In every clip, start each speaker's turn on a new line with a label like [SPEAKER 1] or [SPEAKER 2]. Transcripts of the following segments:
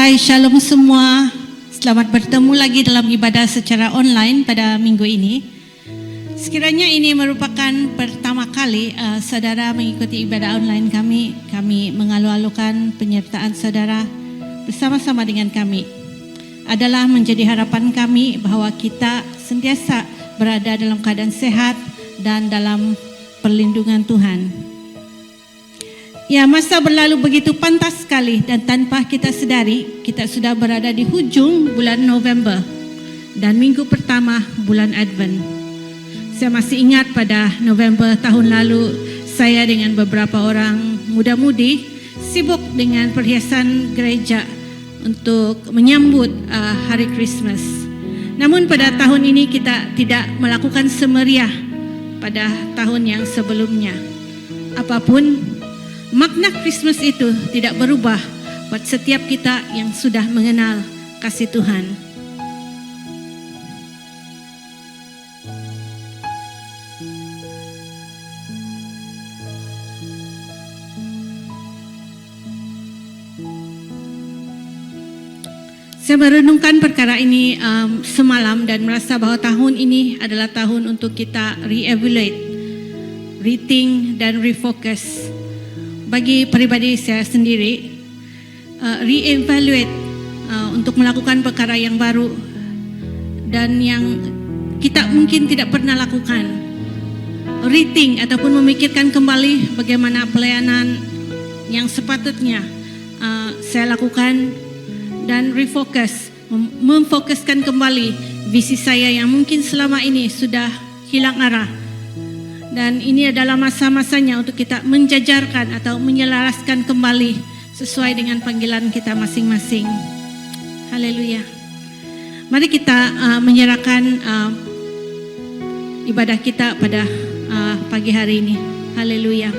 [SPEAKER 1] Hai, shalom semua. Selamat bertemu lagi dalam ibadah secara online pada minggu ini. Sekiranya ini merupakan pertama kali saudara mengikuti ibadah online kami. Kami mengalu-alukan penyertaan saudara bersama-sama dengan kami. Adalah menjadi harapan kami bahwa kita sentiasa berada dalam keadaan sehat dan dalam perlindungan Tuhan. Ya, masa berlalu begitu pantas sekali dan tanpa kita sedari, kita sudah berada di hujung bulan November dan minggu pertama bulan Advent. Saya masih ingat pada November tahun lalu, saya dengan beberapa orang muda-mudi sibuk dengan perhiasan gereja untuk menyambut hari Christmas. Namun pada tahun ini kita tidak melakukan semeriah pada tahun yang sebelumnya. Apapun, makna Christmas itu tidak berubah buat setiap kita yang sudah mengenal kasih Tuhan. Saya merenungkan perkara ini semalam dan merasa bahwa tahun ini adalah tahun untuk kita re-evaluate, rethink dan refocus. Bagi pribadi saya sendiri, re-evaluate untuk melakukan perkara yang baru dan yang kita mungkin tidak pernah lakukan. Rethink ataupun memikirkan kembali bagaimana pelayanan yang sepatutnya saya lakukan dan refocus, memfokuskan kembali visi saya yang mungkin selama ini sudah hilang arah. Dan ini adalah masa-masanya untuk kita menjajarkan atau menyelaraskan kembali sesuai dengan panggilan kita masing-masing. Haleluya. Mari kita menyerahkan ibadah kita pada pagi hari ini. Haleluya.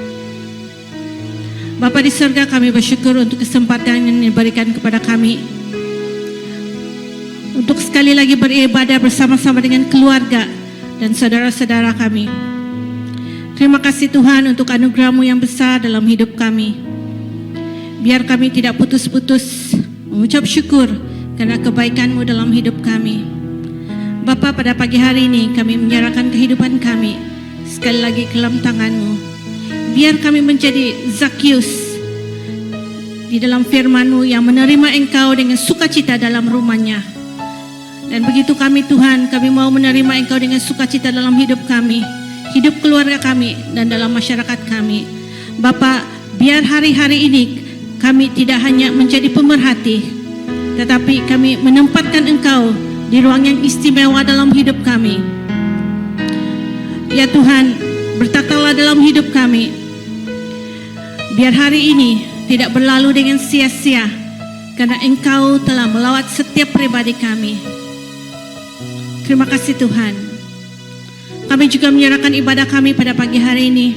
[SPEAKER 1] Bapa di surga, kami bersyukur untuk kesempatan yang diberikan kepada kami untuk sekali lagi beribadah bersama-sama dengan keluarga dan saudara-saudara kami. Terima kasih Tuhan untuk anugerah-Mu yang besar dalam hidup kami. Biar kami tidak putus-putus mengucap syukur karena kebaikan-Mu dalam hidup kami. Bapa, pada pagi hari ini kami menyerahkan kehidupan kami sekali lagi ke dalam tangan-Mu. Biar kami menjadi Zakius di dalam firman-Mu yang menerima Engkau dengan sukacita dalam rumahnya. Dan begitu kami Tuhan, kami mau menerima Engkau dengan sukacita dalam hidup kami, hidup keluarga kami, dan dalam masyarakat kami. Bapa, biar hari-hari ini kami tidak hanya menjadi pemerhati, tetapi kami menempatkan Engkau di ruang yang istimewa dalam hidup kami. Ya Tuhan, bertakhtalah dalam hidup kami. Biar hari ini tidak berlalu dengan sia-sia, karena Engkau telah melawat setiap pribadi kami. Terima kasih Tuhan. Kami juga menyerahkan ibadah kami pada pagi hari ini,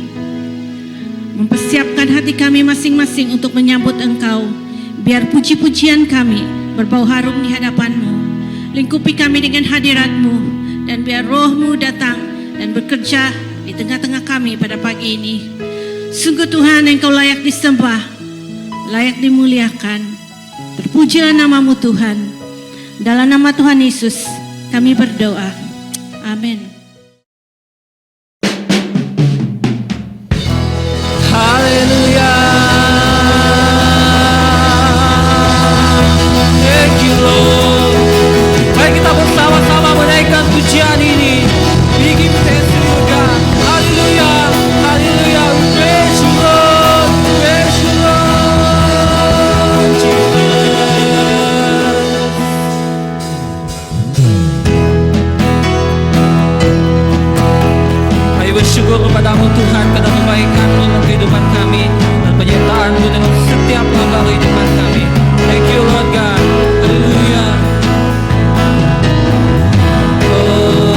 [SPEAKER 1] mempersiapkan hati kami masing-masing untuk menyambut Engkau. Biar puji-pujian kami berbau harum di hadapan-Mu. Lingkupi kami dengan hadirat-Mu, dan biar Roh-Mu datang dan bekerja di tengah-tengah kami pada pagi ini. Sungguh Tuhan, Engkau layak disembah, layak dimuliakan. Terpujilah nama-Mu Tuhan. Dalam nama Tuhan Yesus kami berdoa. Amin.
[SPEAKER 2] Haleluya. Thank you Lord. Mari kita bersama-sama menaikkan pujian ini. We give thanks to you God. Haleluya. Haleluya. Praise you Lord. Praise you Lord. Jesus. Kami bersyukur kepada-Mu Tuhan karena kebaikan-Mu dalam kehidupan kami dan penyertaan-Mu dalam setiap langkah kehidupan kami. Thank you Lord God. Haleluya. Oh.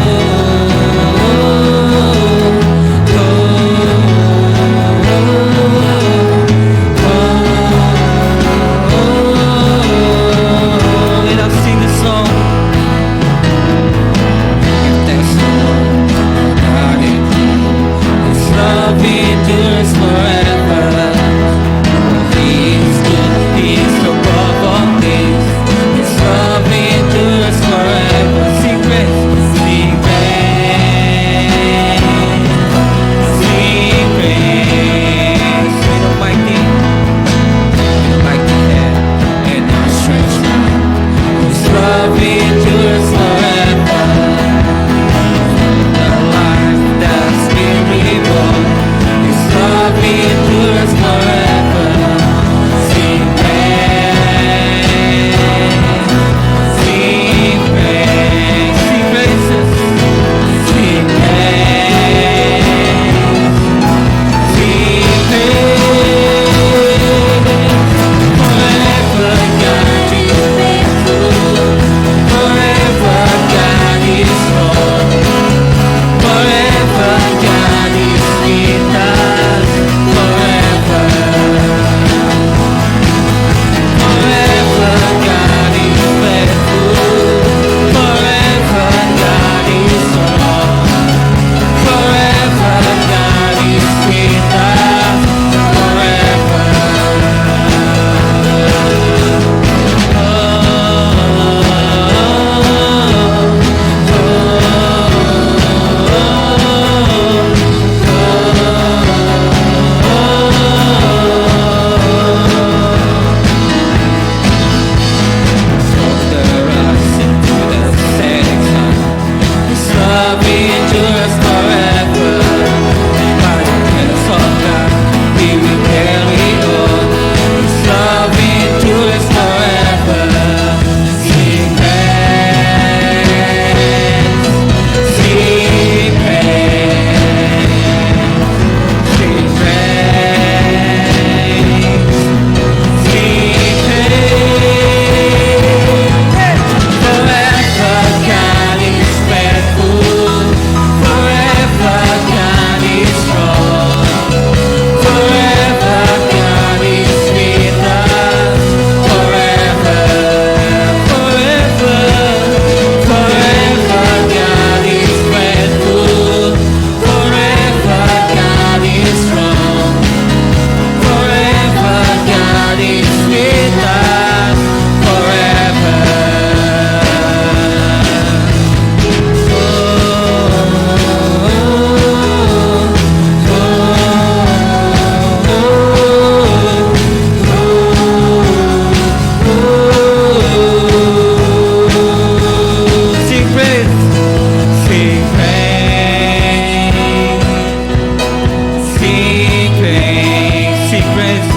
[SPEAKER 2] Sing praise,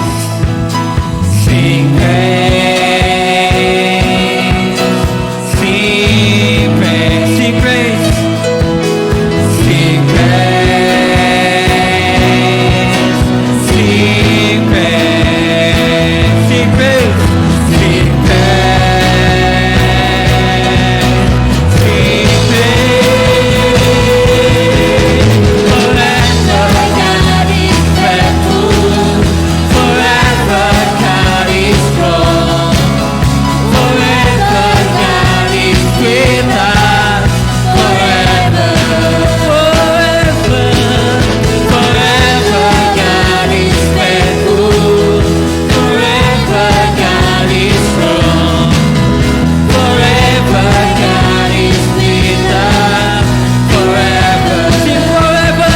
[SPEAKER 2] sing praise, sing praise, sing praise, sing praise, sing praise, sing praise, sing praise, sing praise. Forever God is faithful. Forever God is strong. Forever God is with us. Forever, forever, forever God is faithful. Forever God is strong. Forever God is with us. Forever, sing forever.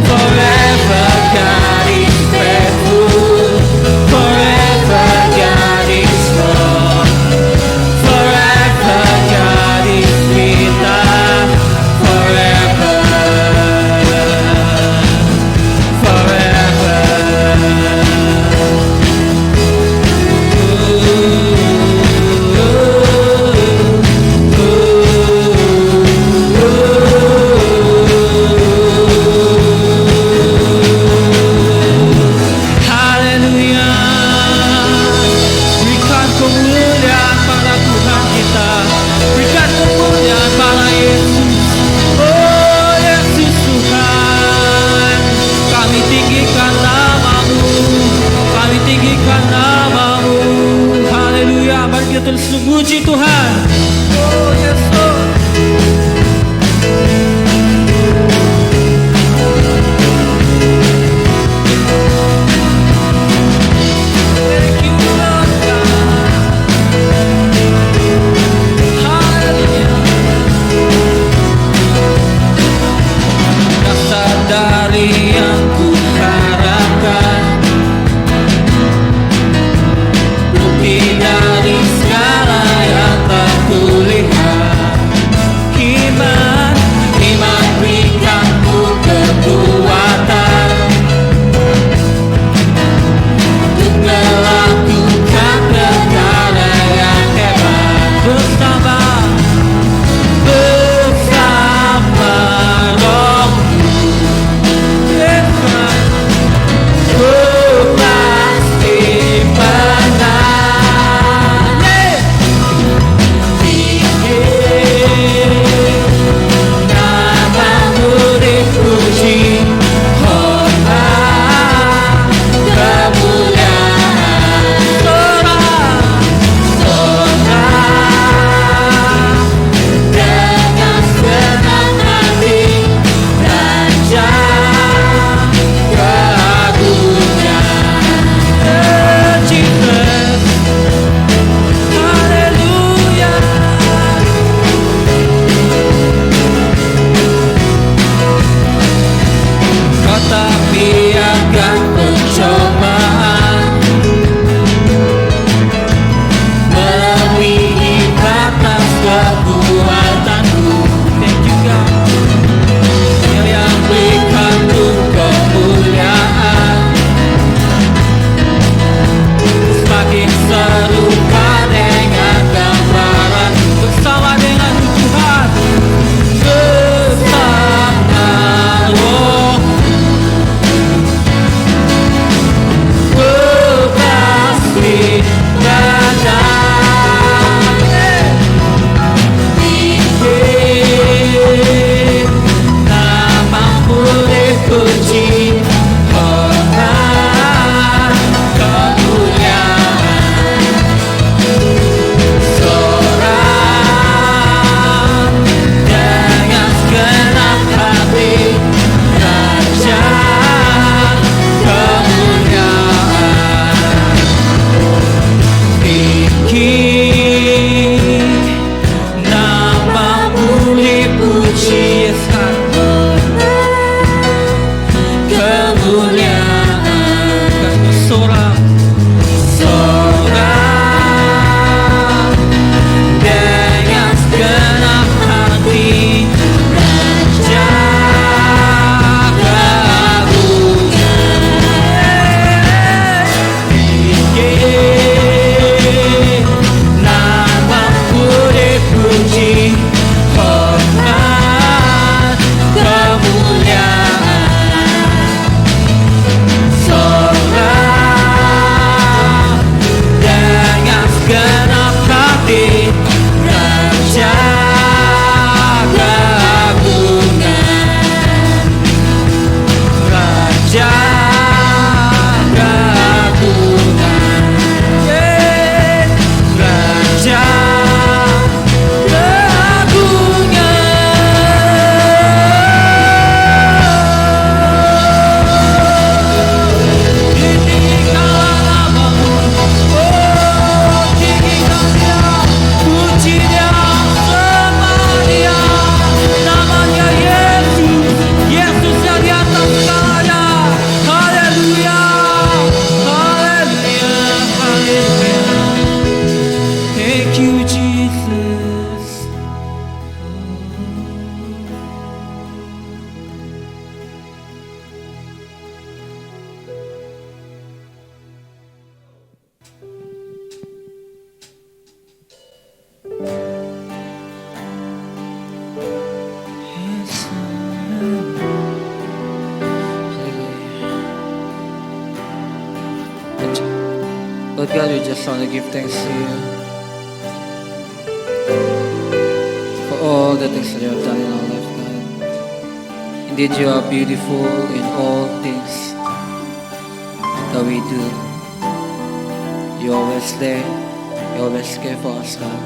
[SPEAKER 2] Forever God is faithful. Forever God is strong. Forever God is with us. Forever, Haleluya. Berikan kemuliaan pada Tuhan kita. Berikan kemuliaan pada Yesus. Oh Yesus Tuhan, kami tinggikan nama-Mu. Kami tinggikan nama-Mu. Haleluya. Mari kita terus memuji Tuhan. Oh Yesus. Thank you, Lord God. Haleluya. Dasar dari yang ku harapkan, bukti dari segala yang tak kulihat. Iman, iman berikan ku kekuatan untuk melakukan perkara yang hebat. Bersama Rohmu, Tuhan, ku pasti menang. Tinggi nama-Mu dipuji, hormat kemuliaan. Sorak dengan senang hati, Raja keagungan. Jesus, haleluya. Kau tak biarkan pencobaan melebihi batas kekuatanku. Dan juga yang berikan ku kemuliaan, semakin serupa dengan gambaran. Bersama dengan Tuhan, bersama Roh, ku pasti menang. Tinggi nama-Mu dipuji, hormat kemuliaan. Sorak dengan segenap hati, Raja kemuliaan. Tinggi nama-Mu dipuji, Yesus. Kemuliaan. Kami sorak, sorak dengan segenap hati, Raja keagungan. Yes, hallelujah. Lord God, we just want to give thanks to you for all the things that you have done in our life, God. Indeed, you are beautiful in all things that we do. You're always there. You always care for us, God.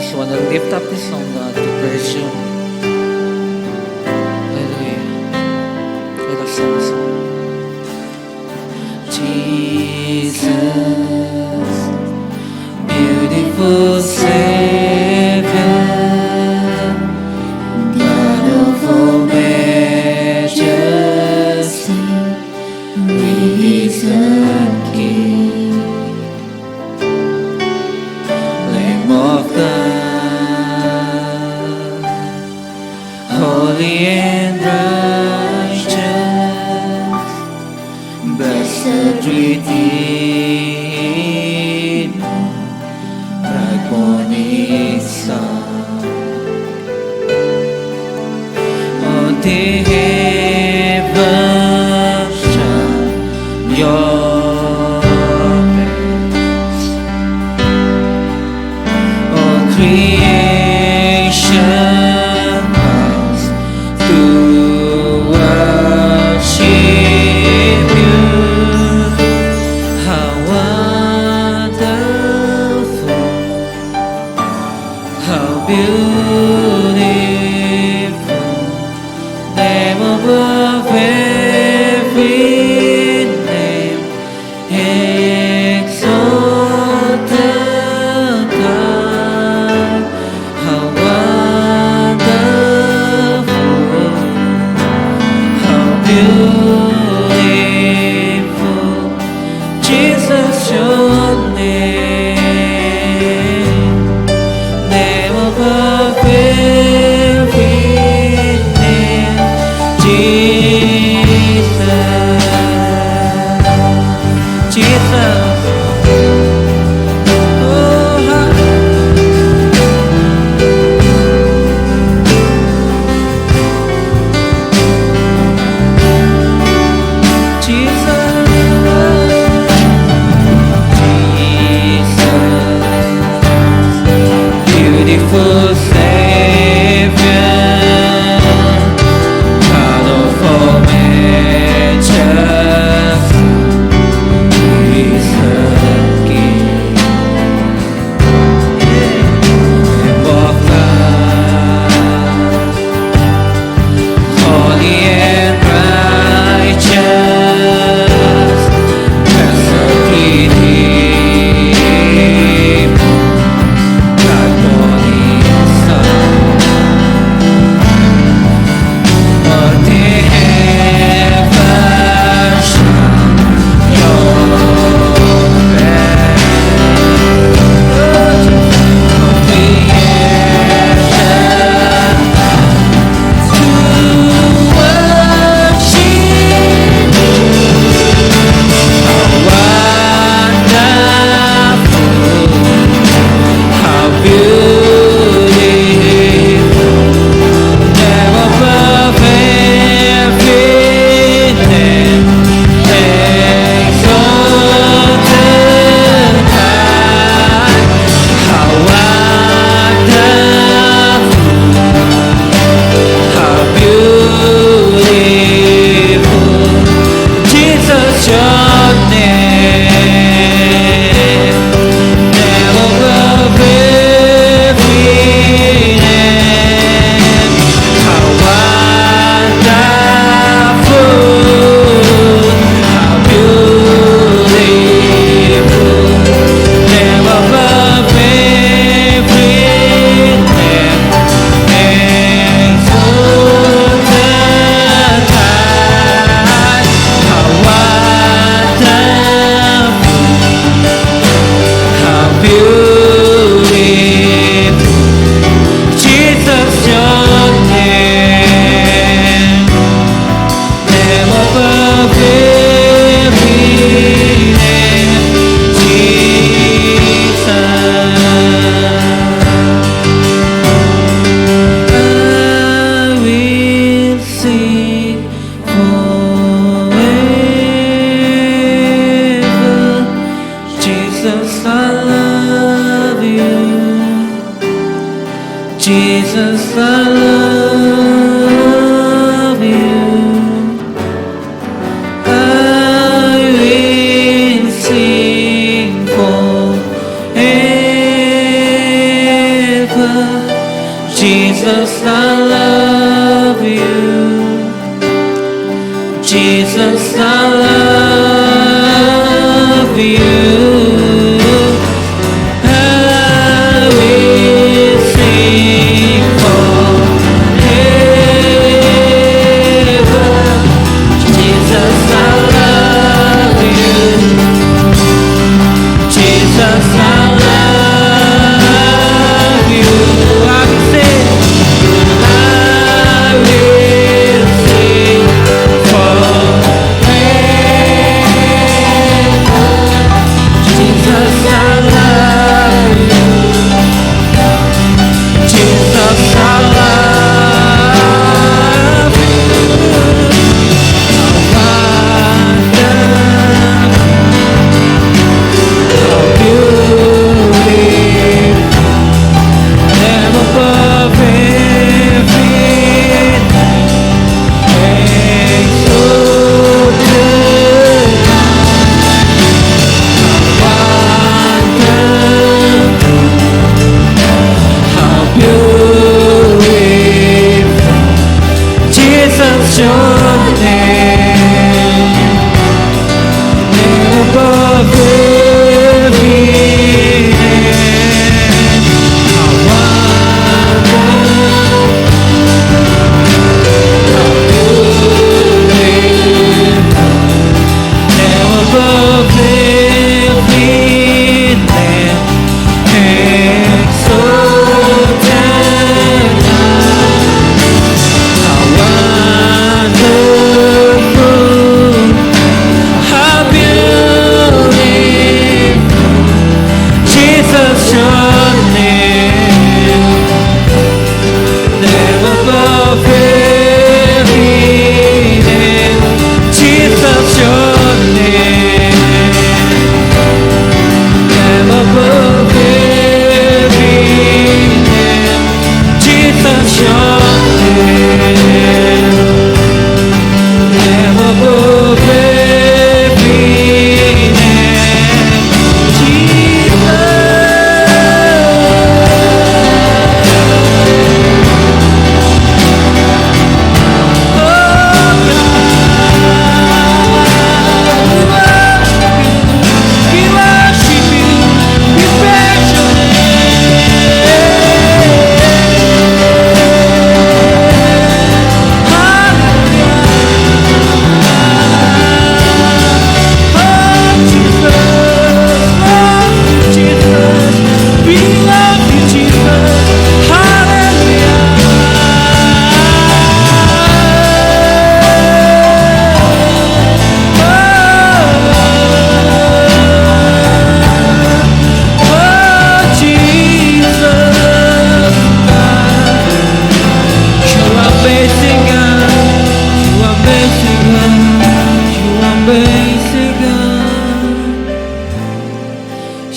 [SPEAKER 2] Just want to lift up this song, God, to praise you. Hallelujah. Let us sing this song. Jesus, beautiful Savior, God of all majesty, risen King, Lamb of God, holy and righteous, blessed Redeemer, bright morning star. On the heavens shine your face. All creation bows to worship you. How wonderful, how beautiful, name above every name, exalted God. How wonderful, how beautiful, Jesus, your name above every name, Jesus, Jesus. Oh, beautiful Savior, God of all majesty, risen Jesus, I love you. I will sing forever. Jesus, I love you. Jesus, I love you. I will sing. I will sing forever. Jesus, I love you. Jesus, I love you. How beautiful, them above everything, exalted. How beautiful, Jesus, your name, name above every name. How wonderful, how beautiful, name above every name, exalted. How wonderful, how beautiful, Jesus, your name, name above every name, Jesus, your name, name above every name, Jesus, your name, name above every name,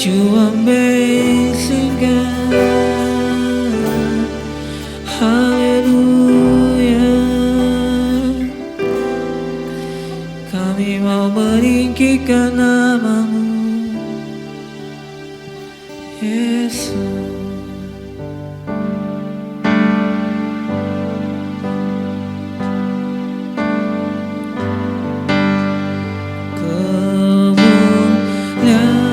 [SPEAKER 2] you amazing God, haleluya. Kami mau meninggikan namamu, Yesus.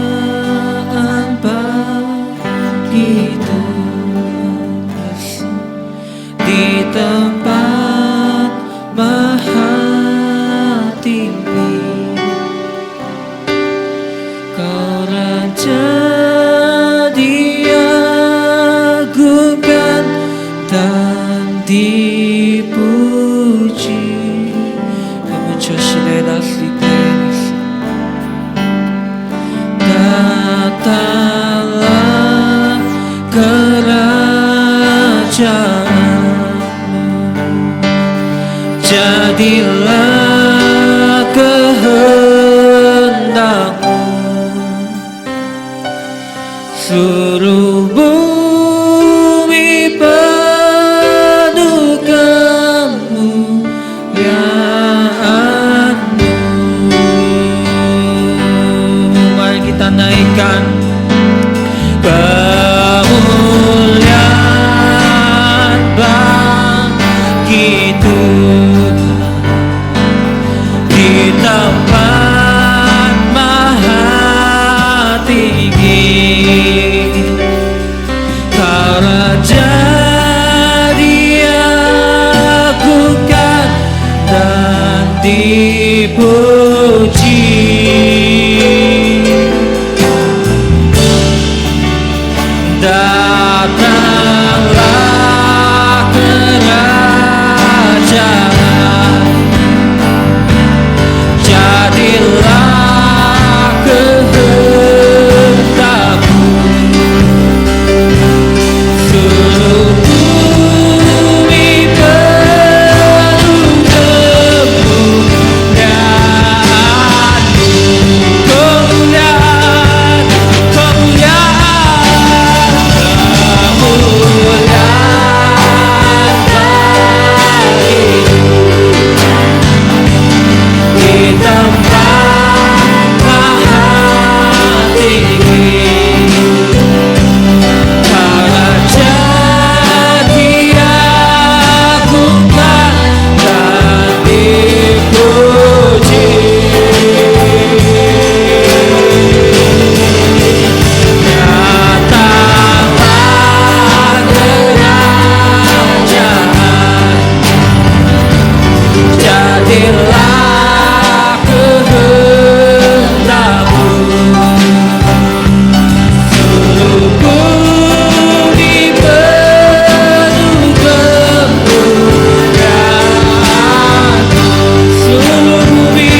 [SPEAKER 2] Kemuliaan bagi Tuhan Yesus di tempat maha tinggi. Kau Raja diagungkan dan dipuji. Kamu datanglah kerajaanmu, jadilah kehendakmu, suruh bumi penuh kemuliaan-Mu. dipuji. Datanglah kerajaan, jadilah kehendakmu, seluruh bumi penuh kemuliaan-Mu, kemuliaan, kemuliaan, kemuliaan bagimu di tempat maha tinggi. Kerajaan diagungkan dan dipuji. Datanglah kerajaan, jadilah kehendakmu, seluruh bumi penuh kemuliaan, seluruh bumi,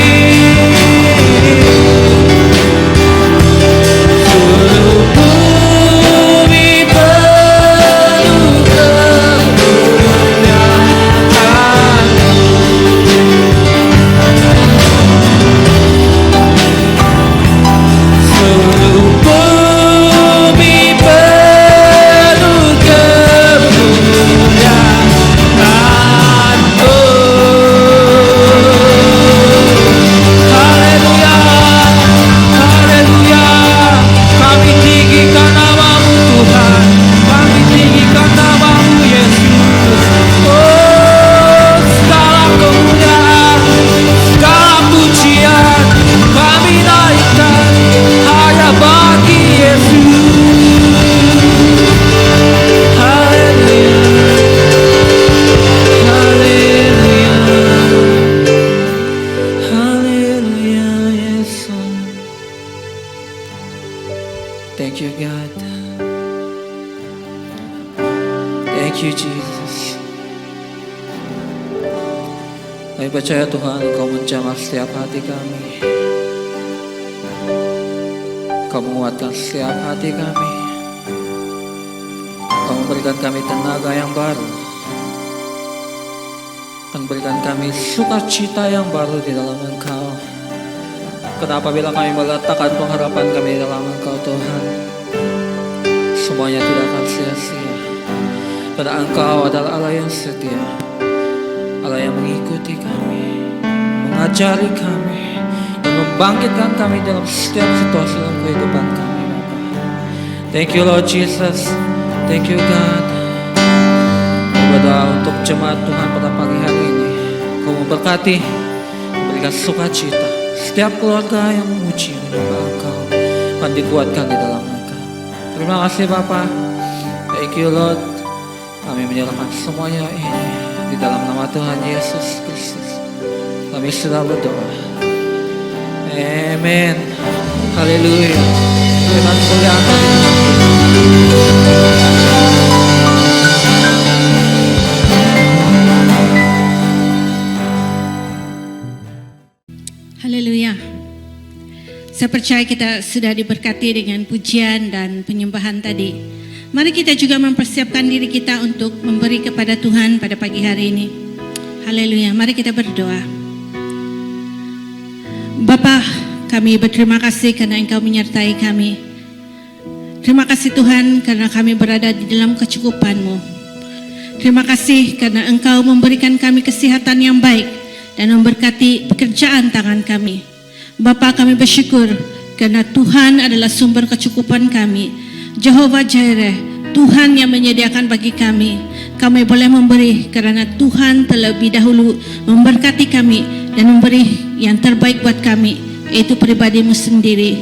[SPEAKER 2] seluruh bumi penuh kemuliaan. Seluruh bumi penuh kemuliaan-Mu. Haleluya, haleluya. Kami tinggikan nama-Mu Tuhan, kami tinggikan nama-Mu Yesus. Oh, segala kemuliaan, segala pujian kami naikkan hanya bagi Yesus. Haleluya, haleluya, haleluya, Yesus. Thank you, God. Thank you, Jesus. Kami percaya Tuhan, Engkau menjamah setiap hati kami. Kau menguatkan setiap hati kami. Kau memberikan kami tenaga yang baru, dan berikan kami sukacita yang baru di dalam Engkau. Kenapa bila kami meletakkan pengharapan kami di dalam Engkau Tuhan, semuanya tidak akan sia-sia. Karena Engkau adalah Allah yang setia, Allah yang mengikuti kami, mengajari kami, dan membangkitkan kami dalam setiap situasi dalam kehidupan kami, Bapa. Thank you Lord Jesus, thank you God. Berdoa untuk jemaat Tuhan pada pagi hari ini, Kau memberkati, memberikan sukacita. Setiap keluarga yang memuji menyembah Engkau akan dikuatkan di dalam Engkau. Terima kasih Bapa. Thank you Lord. Kami menyerahkan semuanya ini di dalam nama Tuhan Yesus Kristus. Kami sudah berdoa. Amen. Haleluya. Tuhan muliakan.
[SPEAKER 1] Haleluya. Saya percaya kita sudah diberkati dengan pujian dan penyembahan tadi. Mari kita juga mempersiapkan diri kita untuk memberi kepada Tuhan pada pagi hari ini. Haleluya. Mari kita berdoa. Bapa, kami berterima kasih karena Engkau menyertai kami. Terima kasih Tuhan karena kami berada di dalam kecukupan-Mu. Terima kasih karena Engkau memberikan kami kesehatan yang baik dan memberkati pekerjaan tangan kami. Bapa, kami bersyukur karena Tuhan adalah sumber kecukupan kami. Jehovah Jireh, Tuhan yang menyediakan bagi kami. Kami boleh memberi karena Tuhan terlebih dahulu memberkati kami dan memberi yang terbaik buat kami, yaitu pribadi-Mu sendiri.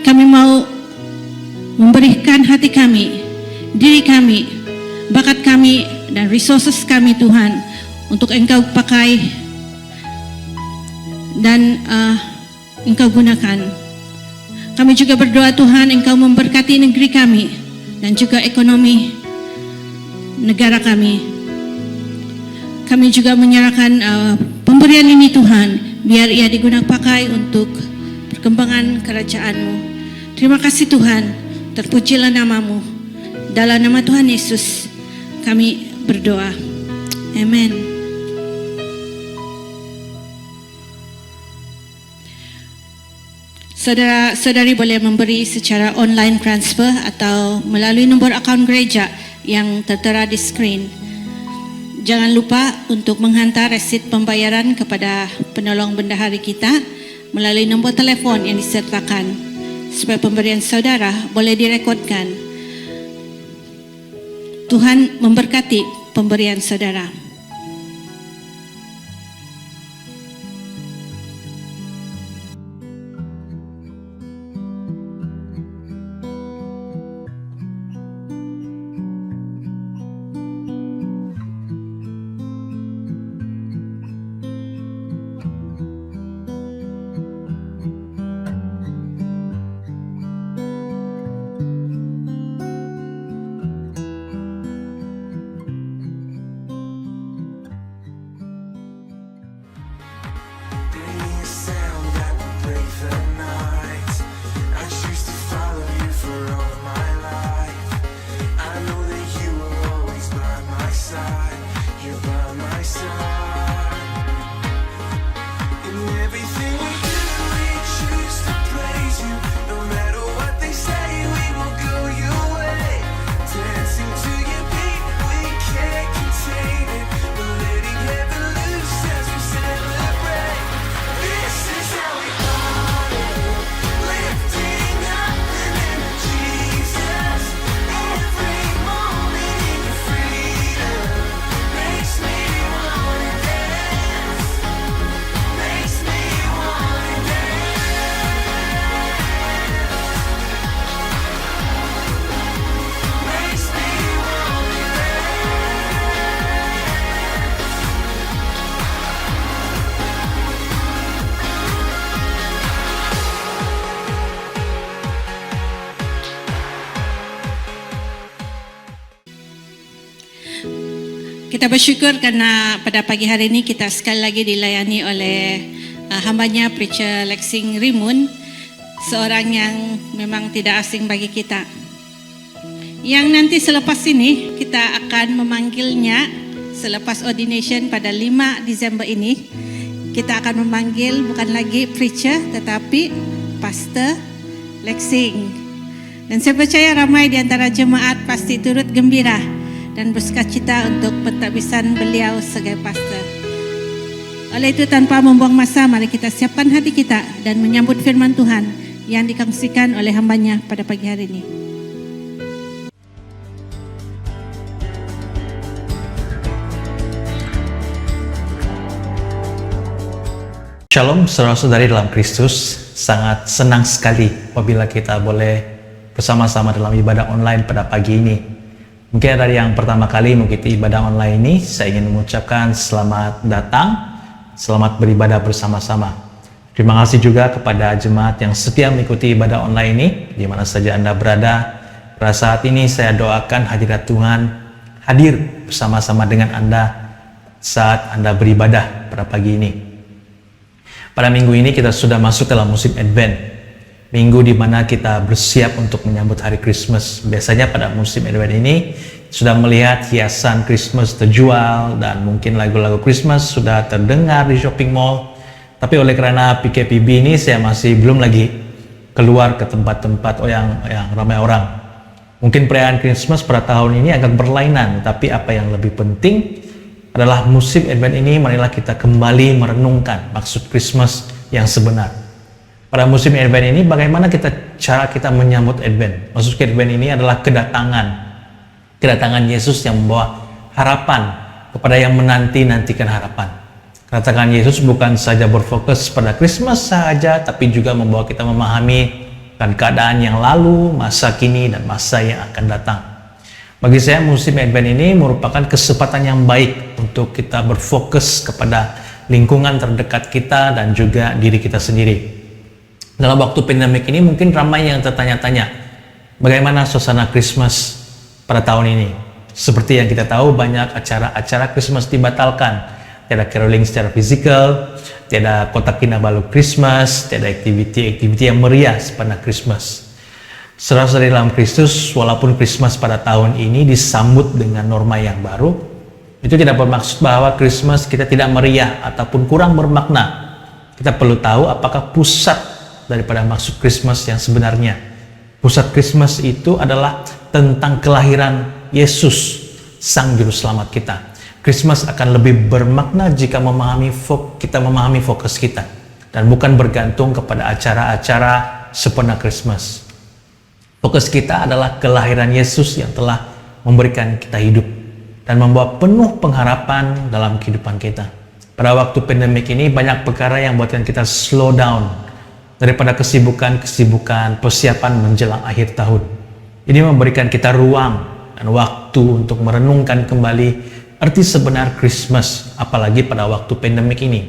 [SPEAKER 1] Kami mau memberikan hati kami, diri kami, bakat kami, dan resources kami Tuhan untuk Engkau pakai dan Engkau gunakan. Kami juga berdoa Tuhan, Engkau memberkati negeri kami dan juga ekonomi negara kami. Kami juga menyerahkan pemberian ini Tuhan, biar ia digunakan pakai untuk perkembangan kerajaan-Mu. Terima kasih Tuhan, terpujilah nama-Mu. Dalam nama Tuhan Yesus kami berdoa. Amen. Saudara-saudari boleh memberi secara online transfer atau melalui nombor akaun gereja yang tertera di skrin. Jangan lupa untuk menghantar resit pembayaran kepada penolong bendahari kita melalui nombor telefon yang disertakan supaya pemberian saudara boleh direkodkan. Tuhan memberkati pemberian saudara. Kita bersyukur karena pada pagi hari ini kita sekali lagi dilayani oleh hambanya Preacher Lexing Rimun, seorang yang memang tidak asing bagi kita. Yang nanti selepas ini kita akan memanggilnya selepas ordination pada 5 Desember ini. Kita akan memanggil bukan lagi preacher tetapi Pastor Lexing. Dan saya percaya ramai di antara jemaat pasti turut gembira dan bersukacita untuk pentadbisan beliau sebagai pastor. Oleh itu tanpa membuang masa, mari kita siapkan hati kita dan menyambut firman Tuhan yang dikongsikan oleh hambanya pada pagi hari ini.
[SPEAKER 3] Shalom saudara-saudari dalam Kristus, sangat senang sekali apabila kita boleh bersama-sama dalam ibadah online pada pagi ini. Mungkin dari yang pertama kali mengikuti ibadah online ini, saya ingin mengucapkan selamat datang, selamat beribadah bersama-sama. Terima kasih juga kepada jemaat yang setia mengikuti ibadah online ini, di mana saja Anda berada. Pada saat ini saya doakan hadirat Tuhan hadir bersama-sama dengan Anda saat Anda beribadah pada pagi ini. Pada minggu ini kita sudah masuk dalam musim Advent. Minggu di mana kita bersiap untuk menyambut hari Christmas. Biasanya pada musim Advent ini sudah melihat hiasan Christmas terjual dan mungkin lagu-lagu Christmas sudah terdengar di shopping mall. Tapi oleh karena PKPB ini saya masih belum lagi keluar ke tempat-tempat yang ramai orang. Mungkin perayaan Christmas pada tahun ini agak berlainan, tapi apa yang lebih penting adalah musim Advent ini marilah kita kembali merenungkan maksud Christmas yang sebenar. Pada musim Advent ini bagaimana cara kita menyambut Advent? Maksud Advent ini adalah kedatangan Yesus yang membawa harapan kepada yang menanti-nantikan harapan. Kedatangan Yesus bukan saja berfokus pada Christmas saja, tapi juga membawa kita memahami keadaan yang lalu, masa kini, dan masa yang akan datang. Bagi saya musim Advent ini merupakan kesempatan yang baik untuk kita berfokus kepada lingkungan terdekat kita, dan juga diri kita sendiri. Dalam waktu pandemik ini mungkin ramai yang tertanya-tanya, bagaimana suasana Christmas pada tahun ini? Seperti yang kita tahu, banyak acara-acara Christmas dibatalkan. Tiada caroling secara fisikal, tiada kotak kinabalu Christmas, tiada aktiviti-aktiviti yang meriah sepanjang Christmas. Saudara-saudari dalam Kristus, walaupun Christmas pada tahun ini disambut dengan norma yang baru, itu tidak bermaksud bahwa Christmas kita tidak meriah ataupun kurang bermakna. Kita perlu tahu apakah pusat daripada maksud Christmas yang sebenarnya. Pusat Christmas itu adalah tentang kelahiran Yesus, Sang Juru Selamat kita. Christmas akan lebih bermakna jika kita memahami fokus kita dan bukan bergantung kepada acara-acara sepanjang Christmas. Fokus kita adalah kelahiran Yesus yang telah memberikan kita hidup dan membawa penuh pengharapan dalam kehidupan kita. Pada waktu pandemik ini banyak perkara yang buatkan kita slow down daripada kesibukan persiapan menjelang akhir tahun. Ini memberikan kita ruang dan waktu untuk merenungkan kembali arti sebenar Christmas, apalagi pada waktu pandemik ini.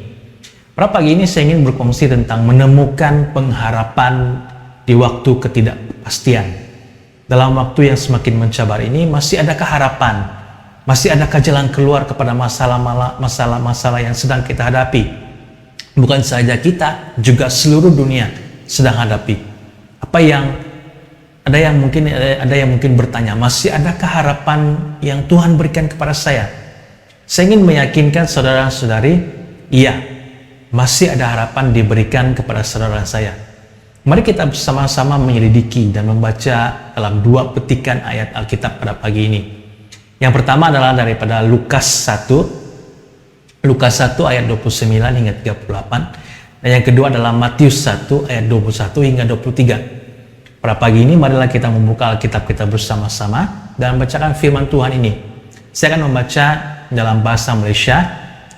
[SPEAKER 3] Pada pagi ini saya ingin berkongsi tentang menemukan pengharapan di waktu ketidakpastian. Dalam waktu yang semakin mencabar ini, masih adakah harapan? Masih adakah jalan keluar kepada masalah-masalah yang sedang kita hadapi? Bukan saja kita, juga seluruh dunia sedang hadapi. Ada yang mungkin bertanya, masih adakah harapan yang Tuhan berikan kepada saya? Saya ingin meyakinkan saudara-saudari, iya, masih ada harapan diberikan kepada saudara saya. Mari kita bersama-sama menyelidiki dan membaca dalam 2 petikan ayat Alkitab pada pagi ini. Yang pertama adalah daripada Lukas 1 ayat 29 hingga 38, dan yang kedua adalah Matius 1 ayat 21 hingga 23. Pada pagi ini marilah kita membuka Alkitab kita bersama-sama dan membacakan firman Tuhan ini. Saya akan membaca dalam bahasa Malaysia,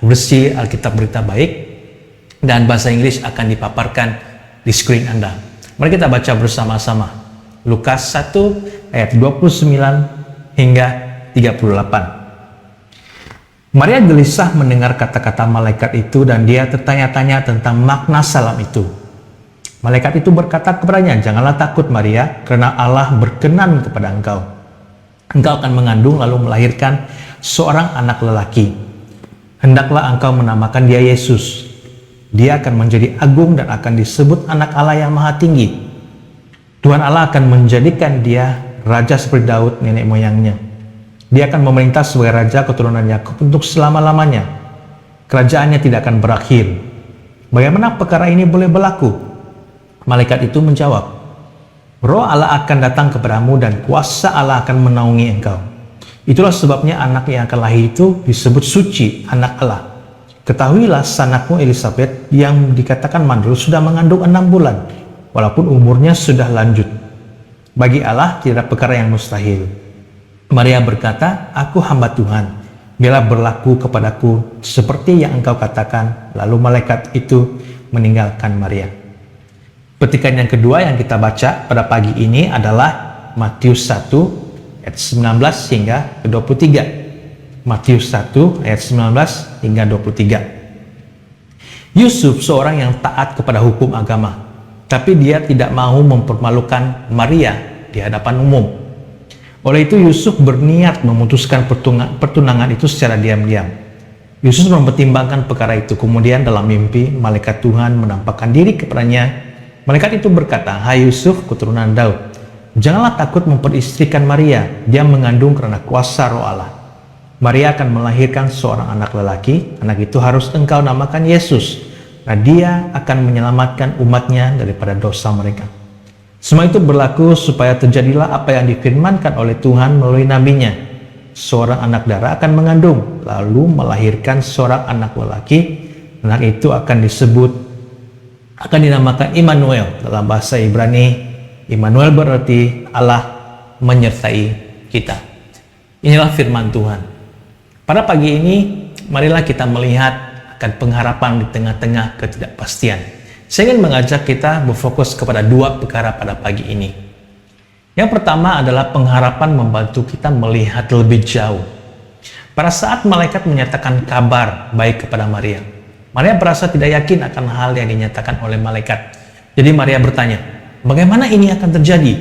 [SPEAKER 3] versi Alkitab Berita Baik, dan bahasa Inggris akan dipaparkan di screen Anda. Mari kita baca bersama-sama. Lukas 1 ayat 29 hingga 38. Maria gelisah mendengar kata-kata malaikat itu dan dia tertanya-tanya tentang makna salam itu. Malaikat itu berkata kepadanya, "Janganlah takut Maria, karena Allah berkenan kepada engkau. Engkau akan mengandung lalu melahirkan seorang anak lelaki. Hendaklah engkau menamakan dia Yesus. Dia akan menjadi agung dan akan disebut anak Allah yang maha tinggi. Tuhan Allah akan menjadikan dia raja seperti Daud nenek moyangnya. Dia akan memerintah sebagai raja keturunan Yakub untuk selama-lamanya. Kerajaannya tidak akan berakhir." Bagaimana perkara ini boleh berlaku? Malaikat itu menjawab, "Roh Allah akan datang kepadamu dan kuasa Allah akan menaungi engkau. Itulah sebabnya anak yang akan lahir itu disebut suci, anak Allah. Ketahuilah sanakmu Elisabet yang dikatakan mandul sudah mengandung 6 bulan, walaupun umurnya sudah lanjut. Bagi Allah tidak ada perkara yang mustahil." Maria berkata, "Aku hamba Tuhan, biarlah berlaku kepadaku seperti yang engkau katakan." Lalu malaikat itu meninggalkan Maria. Petikan yang kedua yang kita baca pada pagi ini adalah Matius 1 ayat 19 hingga ke 23. Matius 1 ayat 19 hingga 23. Yusuf seorang yang taat kepada hukum agama, tapi dia tidak mau mempermalukan Maria di hadapan umum. Oleh itu Yusuf berniat memutuskan pertunangan itu secara diam-diam. Yusuf mempertimbangkan perkara itu. Kemudian dalam mimpi malaikat Tuhan menampakkan diri kepadanya. Malaikat itu berkata, "Hai Yusuf, keturunan Daud, janganlah takut memperistrikan Maria. Dia mengandung karena kuasa Roh Allah. Maria akan melahirkan seorang anak lelaki. Anak itu harus engkau namakan Yesus. Nah, dia akan menyelamatkan umatnya daripada dosa mereka." Semua itu berlaku supaya terjadilah apa yang difirmankan oleh Tuhan melalui nabinya. Seorang anak darah akan mengandung, lalu melahirkan seorang anak lelaki. Anak itu akan dinamakan Immanuel. Dalam bahasa Ibrani, Immanuel berarti Allah menyertai kita. Inilah firman Tuhan. Pada pagi ini, marilah kita melihat akan pengharapan di tengah-tengah ketidakpastian. Saya ingin mengajak kita berfokus kepada 2 perkara pada pagi ini. Yang pertama adalah pengharapan membantu kita melihat lebih jauh. Pada saat malaikat menyatakan kabar baik kepada Maria, Maria berasa tidak yakin akan hal yang dinyatakan oleh malaikat. Jadi Maria bertanya, bagaimana ini akan terjadi?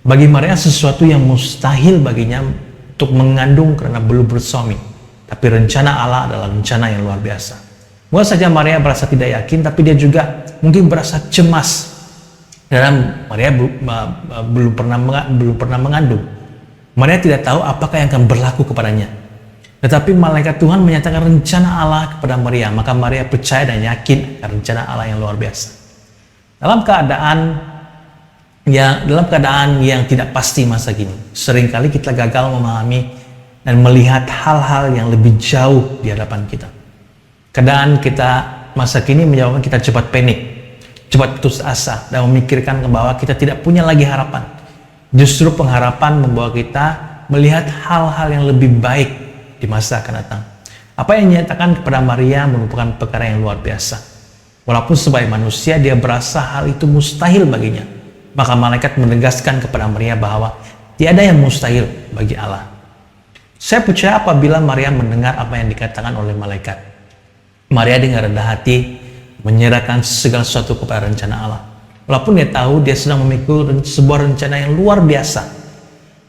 [SPEAKER 3] Bagi Maria sesuatu yang mustahil baginya untuk mengandung karena belum bersuami. Tapi rencana Allah adalah rencana yang luar biasa. Bukan saja Maria berasa tidak yakin, tapi dia juga mungkin berasa cemas. Karena Maria belum pernah mengandung. Maria tidak tahu apakah yang akan berlaku kepadanya. Tetapi malaikat Tuhan menyatakan rencana Allah kepada Maria, maka Maria percaya dan yakin akan rencana Allah yang luar biasa. Dalam keadaan yang tidak pasti masa kini, seringkali kita gagal memahami dan melihat hal-hal yang lebih jauh di hadapan kita. Keadaan kita masa kini menyebabkan kita cepat panik, cepat putus asa, dan memikirkan bahwa kita tidak punya lagi harapan. Justru pengharapan membawa kita melihat hal-hal yang lebih baik di masa akan datang. Apa yang dinyatakan kepada Maria merupakan perkara yang luar biasa. Walaupun sebagai manusia dia berasa hal itu mustahil baginya, maka malaikat menegaskan kepada Maria bahwa tiada yang mustahil bagi Allah. Saya percaya apabila Maria mendengar apa yang dikatakan oleh malaikat, Maria dengan rendah hati menyerahkan segala sesuatu kepada rencana Allah. Walaupun dia tahu dia sedang memikul sebuah rencana yang luar biasa,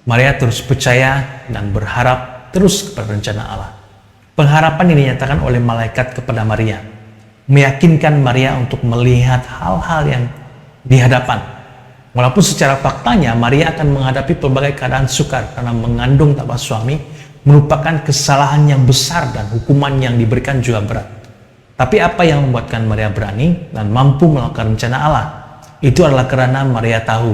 [SPEAKER 3] Maria terus percaya dan berharap terus kepada rencana Allah. Pengharapan yang dinyatakan oleh malaikat kepada Maria meyakinkan Maria untuk melihat hal-hal yang di hadapan. Walaupun secara faktanya Maria akan menghadapi berbagai keadaan sukar karena mengandung tanpa suami merupakan kesalahan yang besar dan hukuman yang diberikan juga berat. Tapi apa yang membuatkan Maria berani dan mampu melakukan rencana Allah? Itu adalah karena Maria tahu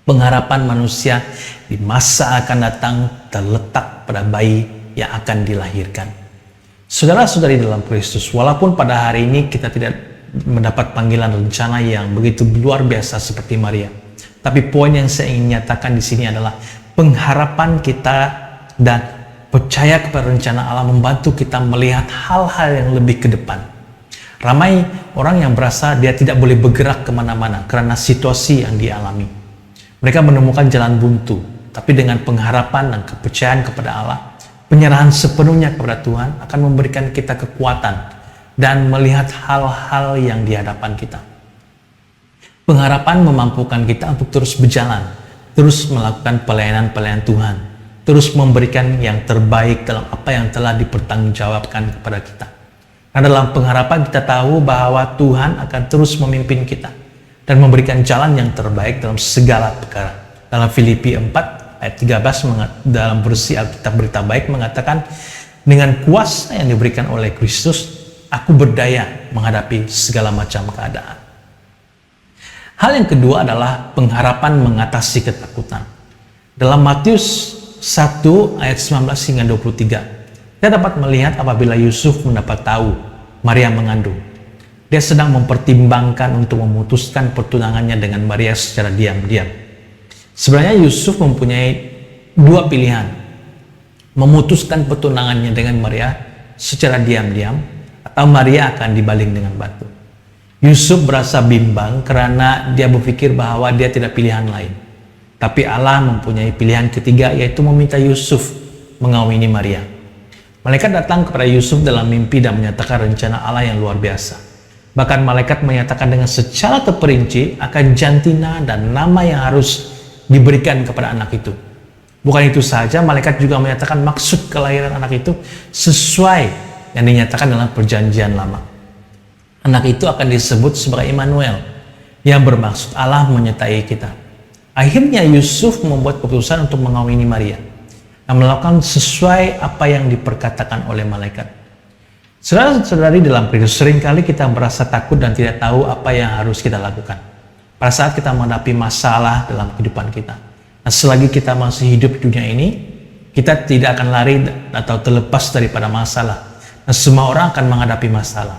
[SPEAKER 3] pengharapan manusia di masa akan datang terletak pada bayi yang akan dilahirkan. Saudara-saudari dalam Kristus, walaupun pada hari ini kita tidak mendapat panggilan rencana yang begitu luar biasa seperti Maria, tapi poin yang saya ingin nyatakan di sini adalah pengharapan kita dan percaya kepada rencana Allah membantu kita melihat hal-hal yang lebih ke depan. Ramai orang yang berasa dia tidak boleh bergerak kemana-mana karena situasi yang dialami. Mereka menemukan jalan buntu, tapi dengan pengharapan dan kepercayaan kepada Allah, penyerahan sepenuhnya kepada Tuhan akan memberikan kita kekuatan dan melihat hal-hal yang di hadapan kita. Pengharapan memampukan kita untuk terus berjalan, terus melakukan pelayanan-pelayanan Tuhan, terus memberikan yang terbaik dalam apa yang telah dipertanggungjawabkan kepada kita. Karena dalam pengharapan kita tahu bahwa Tuhan akan terus memimpin kita dan memberikan jalan yang terbaik dalam segala perkara. Dalam Filipi 4 ayat 13 dalam versi Alkitab Berita Baik mengatakan, dengan kuasa yang diberikan oleh Kristus, aku berdaya menghadapi segala macam keadaan. Hal yang kedua adalah pengharapan mengatasi ketakutan. Dalam Matius 1 ayat 19 hingga 23, kita dapat melihat apabila Yusuf mendapat tahu Maria mengandung. Dia sedang mempertimbangkan untuk memutuskan pertunangannya dengan Maria secara diam-diam. Sebenarnya Yusuf mempunyai dua pilihan. Memutuskan pertunangannya dengan Maria secara diam-diam, atau Maria akan dibaling dengan batu. Yusuf berasa bimbang karena dia berpikir bahwa dia tidak pilihan lain. Tapi Allah mempunyai pilihan ketiga, yaitu meminta Yusuf mengawini Maria. Malaikat datang kepada Yusuf dalam mimpi dan menyatakan rencana Allah yang luar biasa. Bahkan malaikat menyatakan dengan secara terperinci akan jantina dan nama yang harus diberikan kepada anak itu. Bukan itu saja, malaikat juga menyatakan maksud kelahiran anak itu sesuai yang dinyatakan dalam perjanjian lama. Anak itu akan disebut sebagai Immanuel, yang bermaksud Allah menyertai kita. Akhirnya Yusuf membuat keputusan untuk mengawini Maria dan melakukan sesuai apa yang diperkatakan oleh malaikat. Saudara-saudari dalam Kristus, seringkali kita merasa takut dan tidak tahu apa yang harus kita lakukan pada saat kita menghadapi masalah dalam kehidupan kita. Nah, selagi kita masih hidup di dunia ini, kita tidak akan lari atau terlepas daripada masalah. Nah, semua orang akan menghadapi masalah.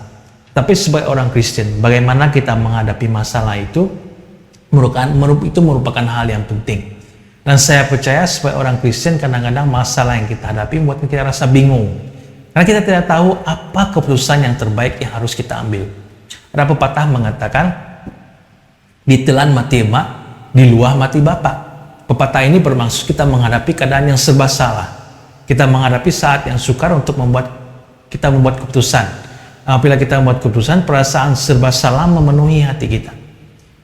[SPEAKER 3] Tapi sebagai orang Kristen, bagaimana kita menghadapi masalah itu merupakan hal yang penting. Dan saya percaya sebagai orang Kristen, kadang-kadang masalah yang kita hadapi membuat kita rasa bingung. Karena kita tidak tahu apa keputusan yang terbaik yang harus kita ambil. Ada pepatah mengatakan, ditelan mati emak, diluah mati bapak. Pepatah ini bermaksud kita menghadapi keadaan yang serba salah. Kita menghadapi saat yang sukar untuk kita membuat keputusan. Apabila kita membuat keputusan, perasaan serba salah memenuhi hati kita.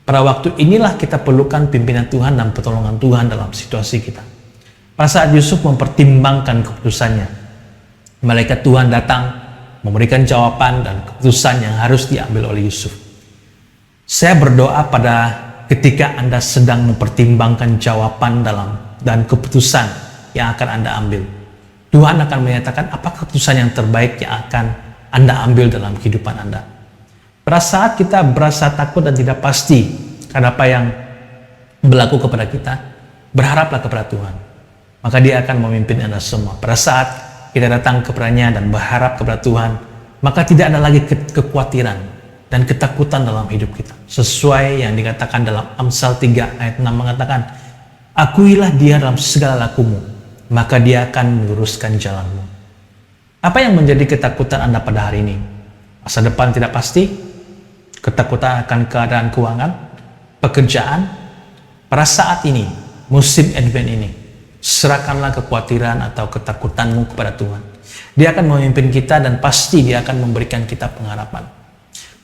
[SPEAKER 3] Pada waktu inilah kita perlukan pimpinan Tuhan dan pertolongan Tuhan dalam situasi kita. Pada saat Yusuf mempertimbangkan keputusannya, malaikat Tuhan datang memberikan jawaban dan keputusan yang harus diambil oleh Yusuf. Saya berdoa pada ketika Anda sedang mempertimbangkan jawaban dan keputusan yang akan Anda ambil. Tuhan akan menyatakan apa keputusan yang terbaik yang akan Anda ambil dalam kehidupan Anda. Pada saat kita berasa takut dan tidak pasti karena apa yang berlaku kepada kita, berharaplah kepada Tuhan. Maka Dia akan memimpin Anda semua. Pada saat kita datang kepadanya dan berharap kepada Tuhan, maka tidak ada lagi kekhawatiran dan ketakutan dalam hidup kita. Sesuai yang dikatakan dalam Amsal 3 ayat 6 mengatakan, akuilah Dia dalam segala lakumu, maka Dia akan meluruskan jalanmu. Apa yang menjadi ketakutan Anda pada hari ini? Masa depan tidak pasti? Ketakutan akan keadaan keuangan? Pekerjaan? Pada saat ini, musim Advent ini, serahkanlah kekhawatiran atau ketakutanmu kepada Tuhan. Dia akan memimpin kita dan pasti Dia akan memberikan kita pengharapan.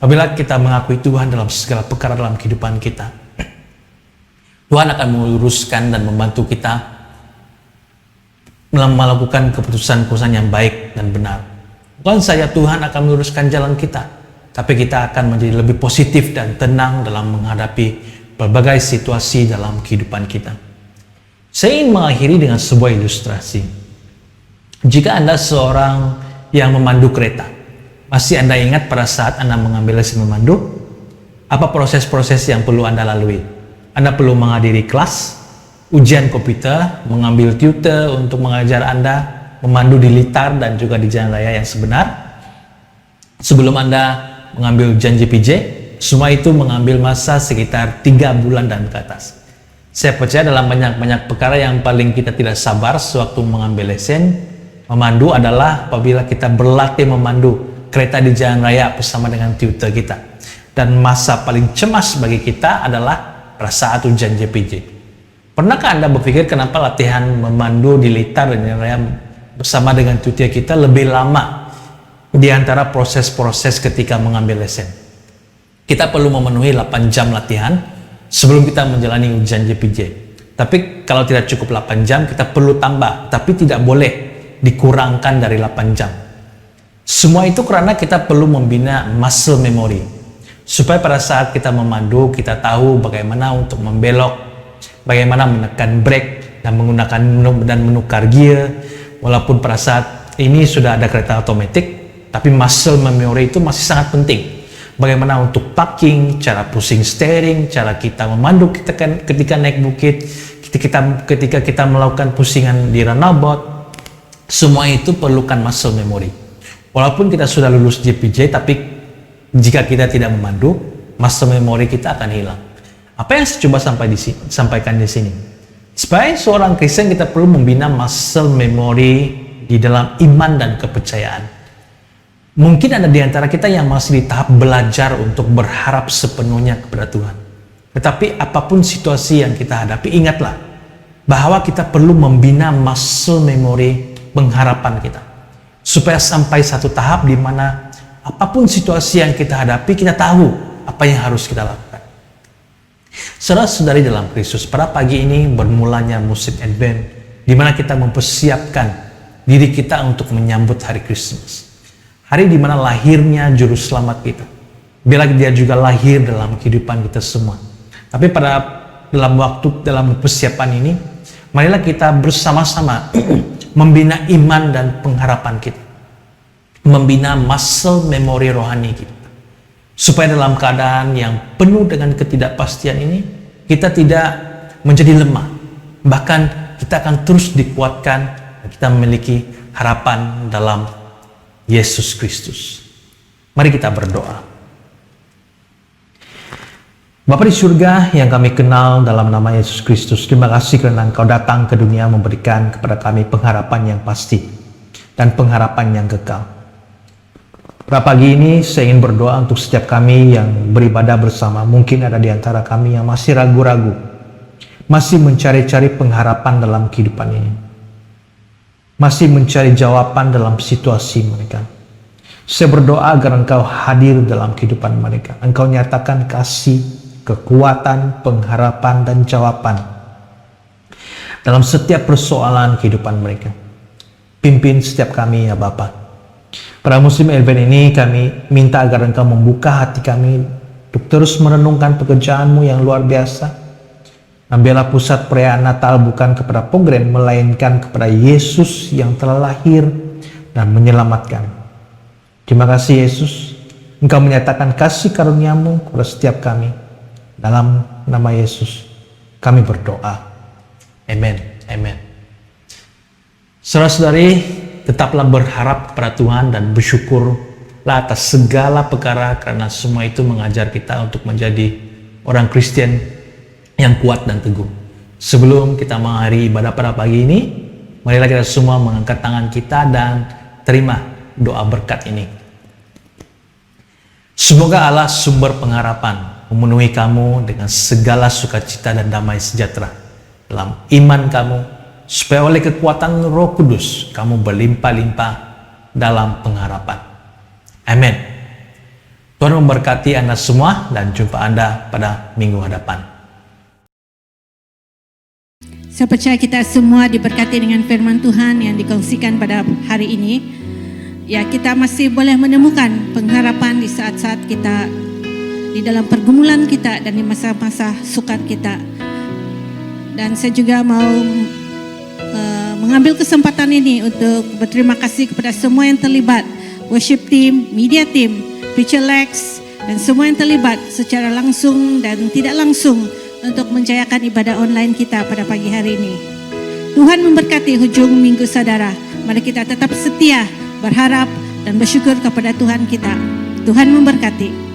[SPEAKER 3] Apabila kita mengakui Tuhan dalam segala perkara dalam kehidupan kita, Tuhan akan meluruskan dan membantu kita melakukan keputusan-keputusan yang baik dan benar. Bukan saja Tuhan akan meluruskan jalan kita, tapi kita akan menjadi lebih positif dan tenang dalam menghadapi berbagai situasi dalam kehidupan kita. Saya ingin mengakhiri dengan sebuah ilustrasi. Jika Anda seorang yang memandu kereta, masih Anda ingat pada saat Anda mengambil lesen memandu? Apa proses-proses yang perlu Anda lalui? Anda perlu menghadiri kelas, ujian komputer, mengambil tutor untuk mengajar Anda memandu di litar dan juga di jalan raya yang sebenar. Sebelum Anda mengambil ujian JPJ, semua itu mengambil masa sekitar 3 bulan dan ke atas. Saya percaya dalam banyak perkara yang paling kita tidak sabar sewaktu mengambil lesen memandu adalah apabila kita berlatih memandu kereta di jalan raya bersama dengan tutor kita. Dan masa paling cemas bagi kita adalah pada saat ujian JPJ. Pernahkah Anda berpikir kenapa latihan memandu di litar dan jalan raya bersama dengan tutor kita lebih lama di antara proses-proses ketika mengambil lesen? Kita perlu memenuhi 8 jam latihan sebelum kita menjalani ujian JPJ. Tapi kalau tidak cukup 8 jam, kita perlu tambah. Tapi tidak boleh dikurangkan dari 8 jam. Semua itu karena kita perlu membina muscle memory. Supaya pada saat kita memandu, kita tahu bagaimana untuk membelok, bagaimana menekan brake dan menggunakan dan menukar gear. Walaupun pada saat ini sudah ada kereta otomatis, tapi muscle memory itu masih sangat penting. Bagaimana untuk parking, cara pusing steering, cara kita memandu ketika naik bukit, ketika kita melakukan pusingan di runabout, semua itu perlukan muscle memory. Walaupun kita sudah lulus JPJ, tapi jika kita tidak memandu, muscle memory kita akan hilang. Apa yang saya coba sampaikan di sini? Sebagai seorang Kristen, kita perlu membina muscle memory di dalam iman dan kepercayaan. Mungkin ada di antara kita yang masih di tahap belajar untuk berharap sepenuhnya kepada Tuhan. Tetapi apapun situasi yang kita hadapi, ingatlah bahwa kita perlu membina muscle memory pengharapan kita. Supaya sampai satu tahap di mana apapun situasi yang kita hadapi, kita tahu apa yang harus kita lakukan. Saudara-saudari dalam Kristus, pada pagi ini bermulanya musim Advent, di mana kita mempersiapkan diri kita untuk menyambut hari Kristus. Hari di mana lahirnya Juru Selamat kita. Bila Dia juga lahir dalam kehidupan kita semua. Tapi dalam persiapan ini, marilah kita bersama-sama membina iman dan pengharapan kita. Membina muscle memory rohani kita. Supaya dalam keadaan yang penuh dengan ketidakpastian ini, kita tidak menjadi lemah. Bahkan kita akan terus dikuatkan dan kita memiliki harapan dalam Yesus Kristus. Mari kita berdoa. Bapa di surga yang kami kenal dalam nama Yesus Kristus, terima kasih karena Engkau datang ke dunia memberikan kepada kami pengharapan yang pasti dan pengharapan yang kekal. Pada pagi ini saya ingin berdoa untuk setiap kami yang beribadah bersama. Mungkin ada di antara kami yang masih ragu-ragu, masih mencari-cari pengharapan dalam kehidupan ini, masih mencari jawaban dalam situasi mereka. Saya berdoa agar Engkau hadir dalam kehidupan mereka. Engkau nyatakan kasih, kekuatan, pengharapan, dan jawaban dalam setiap persoalan kehidupan mereka. Pimpin setiap kami ya Bapa. Pada musim Advent ini kami minta agar Engkau membuka hati kami untuk terus merenungkan pekerjaan-Mu yang luar biasa. Ambillah pusat perayaan Natal bukan kepada program, melainkan kepada Yesus yang telah lahir dan menyelamatkan. Terima kasih Yesus, Engkau menyatakan kasih karunia-Mu kepada setiap kami. Dalam nama Yesus kami berdoa. Amin. Amin. Saudara-saudari, tetaplah berharap kepada Tuhan dan bersyukurlah atas segala perkara, karena semua itu mengajar kita untuk menjadi orang Kristen yang kuat dan teguh. Sebelum kita mengakhiri ibadah pada pagi ini, marilah kita semua mengangkat tangan kita dan terima doa berkat ini. Semoga Allah sumber pengharapan memenuhi kamu dengan segala sukacita dan damai sejahtera dalam iman kamu, supaya oleh kekuatan Roh Kudus kamu berlimpah-limpah dalam pengharapan. Amin. Tuhan memberkati Anda semua dan jumpa Anda pada minggu hadapan.
[SPEAKER 1] Saya percaya kita semua diberkati dengan firman Tuhan yang dikongsikan pada hari ini. Ya, kita masih boleh menemukan pengharapan di saat-saat kita di dalam pergumulan kita dan di masa-masa sukar kita. Dan saya juga mau mengambil kesempatan ini untuk berterima kasih kepada semua yang terlibat, worship team, media team, Preacher Lex, dan semua yang terlibat secara langsung dan tidak langsung untuk menjayakan ibadah online kita pada pagi hari ini. Tuhan memberkati hujung minggu saudara. Mari kita tetap setia, berharap, dan bersyukur kepada Tuhan kita. Tuhan memberkati.